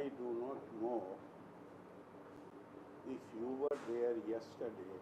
I do not know if you were there yesterday.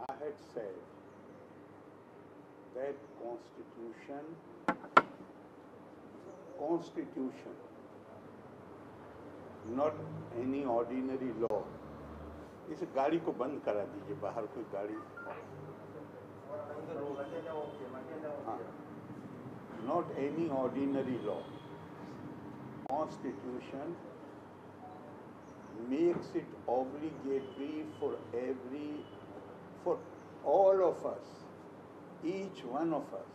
I had said that Constitution, not any ordinary law. इस गाड़ी को बंद करा दीजिए, बाहर कोई गाड़ी. हाँ. Not any ordinary law. Constitution makes it obligatory for all of us, each one of us,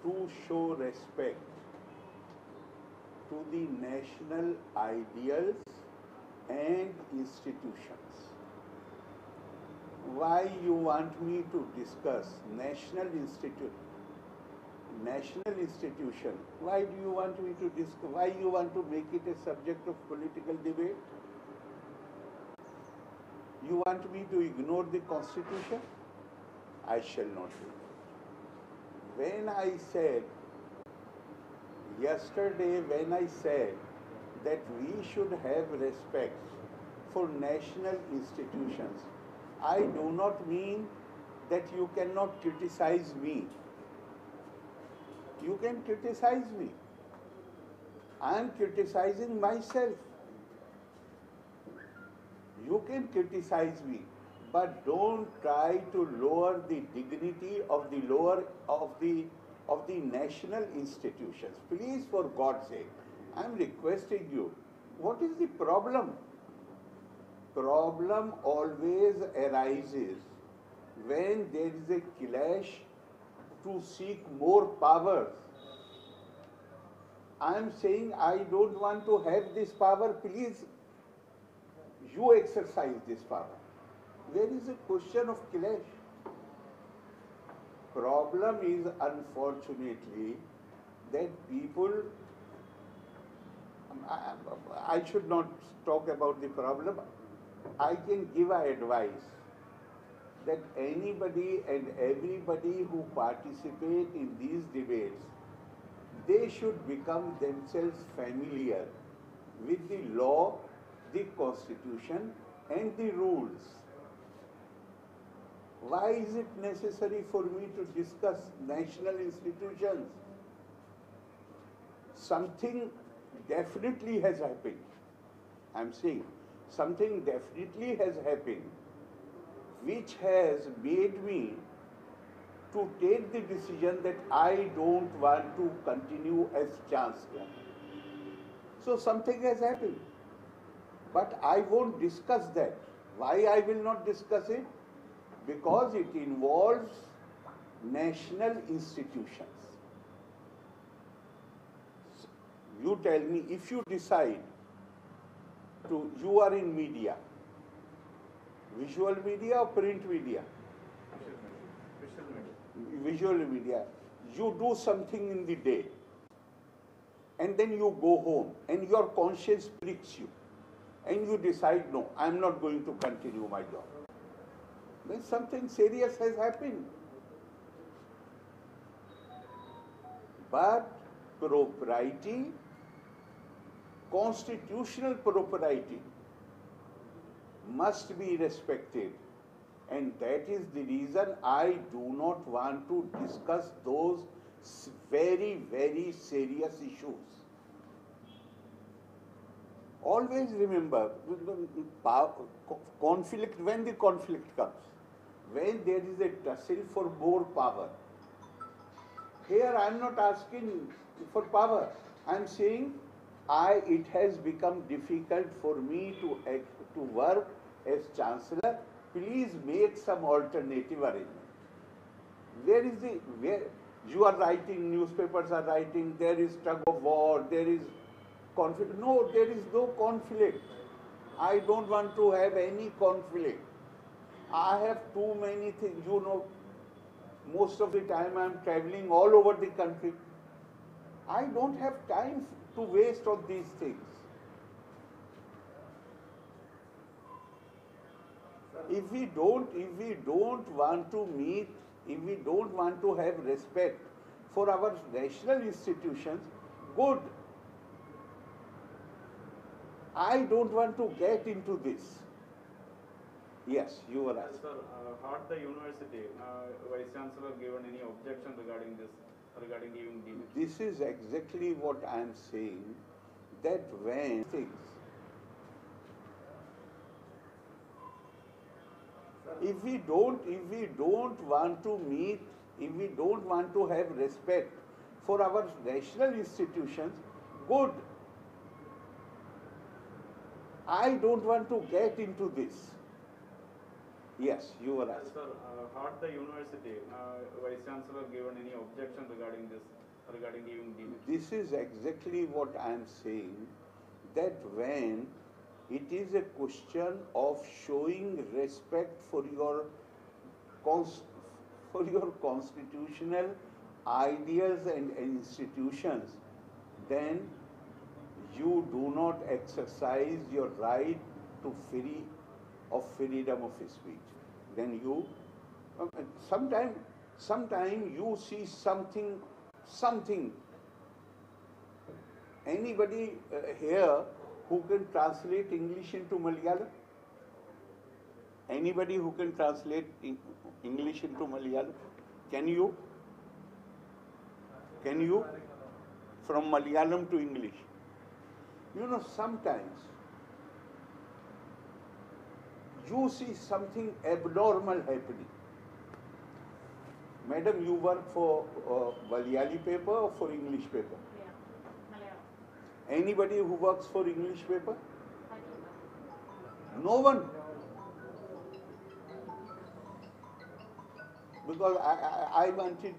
to show respect to the national ideals and institutions. Why you want me to discuss national institution? Why do you want me to discuss? Why you want to make it a subject of political debate? You want me to ignore the Constitution? I shall not do it. When I said yesterday, that we should have respect for national institutions, I do not mean that you cannot criticize me. You can criticize me. I am criticizing myself. You can criticize me, but don't try to lower the dignity of the national institutions. Please, for God's sake, I am requesting you. What is the problem? Problem always arises when there is a clash to seek more powers. I am saying I don't want to have this power. Please, you exercise this power. Where is a question of clash? Problem is, unfortunately, that people, I should not talk about the problem. I can give advice that anybody and everybody who participate in these debates, they should become themselves familiar with the law, the Constitution, and the rules. Why is it necessary for me to discuss national institutions? Something definitely has happened. I'm saying something definitely has happened which has made me to take the decision that I don't want to continue as Chancellor. So something has happened. But I won't discuss that. Why I will not discuss it? Because it involves national institutions. You tell me, if you decide to, you are in media, visual media or print media? Visual media. You do something in the day and then you go home and your conscience pricks you and you decide, no, I'm not going to continue my job. Then something serious has happened. But propriety, constitutional propriety, must be respected. And that is the reason I do not want to discuss those very, very serious issues. Always remember, conflict, when the conflict comes, when there is a tussle for more power. Here I am not asking for power. I am saying it has become difficult for me to work as Chancellor. Please make some alternative arrangement. Where you are writing, newspapers are writing, there is tug of war, there is conflict. No, there is no conflict. I don't want to have any conflict. I have too many things. You know, most of the time I am traveling all over the country. I don't have time to waste on these things. If we don't want to meet, if we don't want to have respect for our national institutions, good. I don't want to get into this. Yes, you were asking. Sir, had the university vice chancellor given any objection regarding this, regarding giving demerits? This is exactly what I am saying, that when things, if we don't want to meet, if we don't want to have respect for our national institutions, good. I don't want to get into this. Yes, you were asking. Sir, had the university vice chancellor given any objection regarding this, regarding giving demerits? This is exactly what I am saying, that when it is a question of showing respect for your constitutional ideas and institutions, then you do not exercise your right to freedom of speech. Then you, sometime you see something. Anybody here who can translate English into Malayalam? Anybody who can translate English into Malayalam? Can you? Can you? From Malayalam to English. You know, sometimes you see something abnormal happening. Madam, you work for Malayali paper or for English paper? Yeah, Malayalam. Anybody who works for English paper? No one. Because I wanted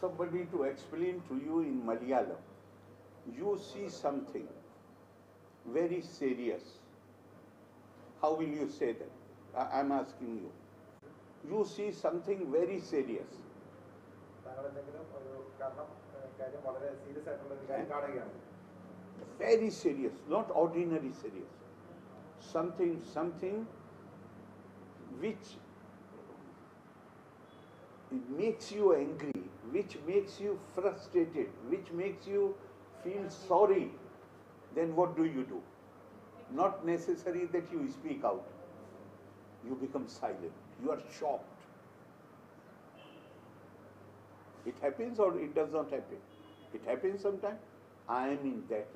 somebody to explain to you in Malayalam. You see something very serious. How will you say that? I'm asking you. You see something very serious. Very serious, not ordinary serious. Something which makes you angry, which makes you frustrated, which makes you feel sorry. Then what do? Not necessary that you speak out. You become silent. You are shocked. It happens or it does not happen? It happens sometimes. I am in that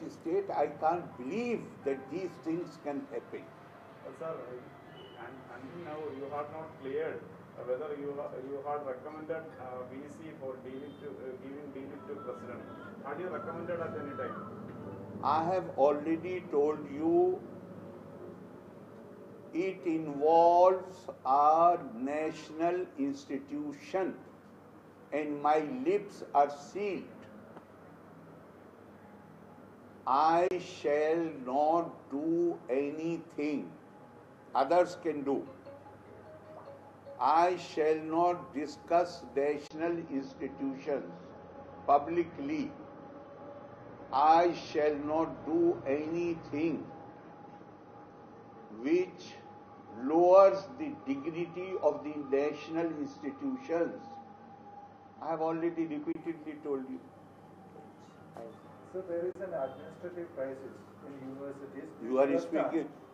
state. I can't believe that these things can happen. Sir, until now you have not cleared whether you had recommended VC for giving demerit to President. Had you recommended at any time? I have already told you it involves our national institution and my lips are sealed. I shall not do anything others can do. I shall not discuss national institutions publicly. I shall not do anything which lowers the dignity of the national institutions. I have already repeatedly told you. So there is an administrative crisis in universities.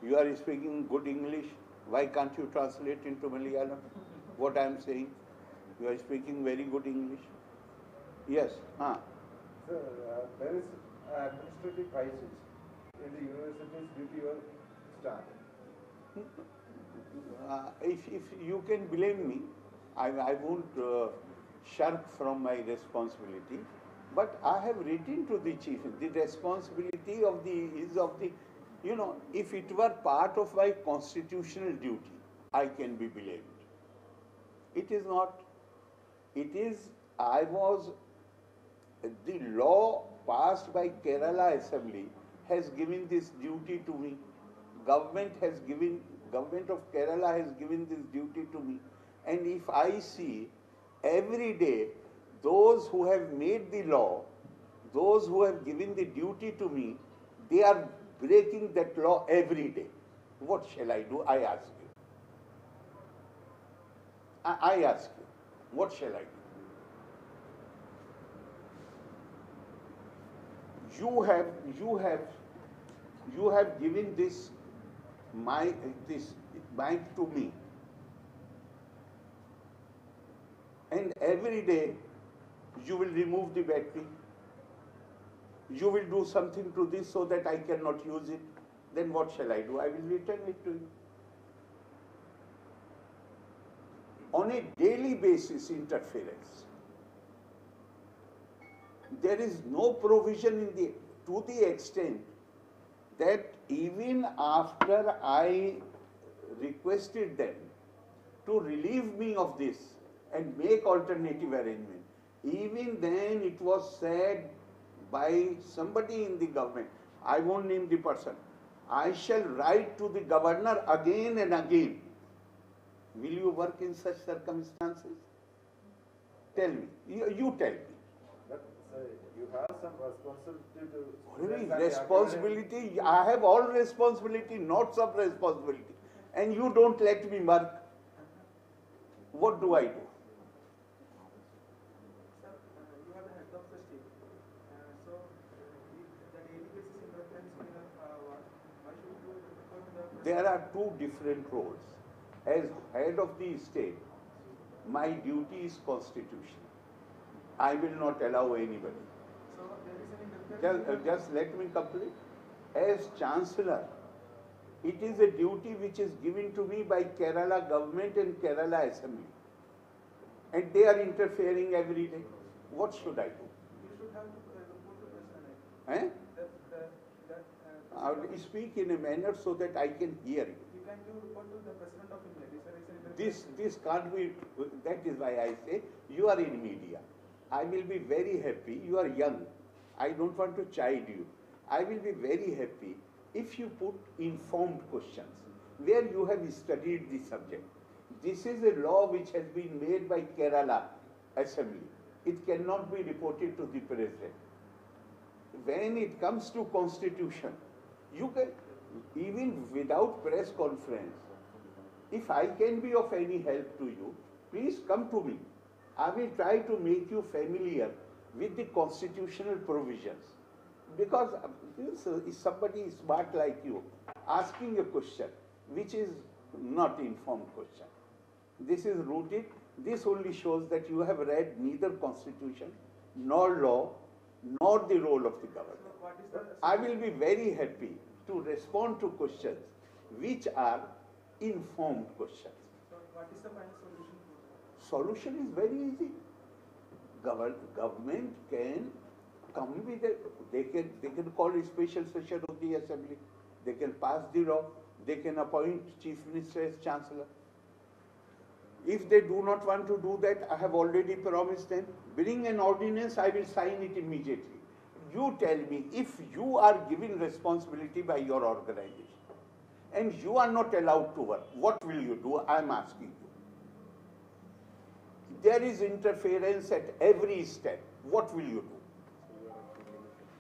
You are speaking good English. Why can't you translate into Malayalam what I am saying? You are speaking very good English. Yes. Sir, there is an administrative crisis in the universities due to your stand. If you can blame me, I won't shirk from my responsibility. But I have written to the chief. The responsibility is of the, if it were part of my constitutional duty, I can be blamed. It is not. It is, the law passed by Kerala Assembly has given this duty to me. Government of Kerala has given this duty to me. And if I see every day those who have made the law, those who have given the duty to me, they are breaking that law every day. What shall I do? I ask you. I ask you, what shall I do? You have given this mic to me, and every day you will remove the battery. You will do something to this so that I cannot use it. Then what shall I do? I will return it to you. On a daily basis, interference. There is no provision to the extent that even after I requested them to relieve me of this and make alternative arrangement, even then it was said by somebody in the government, I won't name the person, I shall write to the governor again and again. Will you work in such circumstances? Tell me. You tell me. But sir, you have some responsibility to... Only responsibility, I have all responsibility, not some responsibility. And you don't let me work. What do I do? Sir, you are the head of the state. So, if the daily basis interference in work, why should you report to the... There are two different roles. As head of the state, my duty is constitutional. I will not allow anybody. So, there is an interference... Just let me complete. As Chancellor, it is a duty which is given to me by Kerala government and Kerala Assembly. And they are interfering every day. What should I do? You should have to report to President. I will speak in a manner so that I can hear you. You can do report to the President of India. This can't be, that is why I say, you are in media. I will be very happy, you are young, I don't want to chide you. I will be very happy if you put informed questions, where you have studied the subject. This is a law which has been made by Kerala Assembly. It cannot be reported to the President. When it comes to Constitution, you can, even without press conference, if I can be of any help to you, please come to me. I will try to make you familiar with the constitutional provisions. Because if somebody is smart like you, asking a question which is not informed question. This is rooted, this only shows that you have read neither constitution, nor law, nor the role of the government. I will be very happy to respond to questions which are informed questions. So, what is the final solution? Solution is very easy. Government can come with a, they can call a special session of the Assembly. They can pass the law. They can appoint Chief Minister as Chancellor. If they do not want to do that, I have already promised them, bring an ordinance, I will sign it immediately. You tell me, if you are given responsibility by your organization, and you are not allowed to work, what will you do? I am asking you. There is interference at every step. What will you do?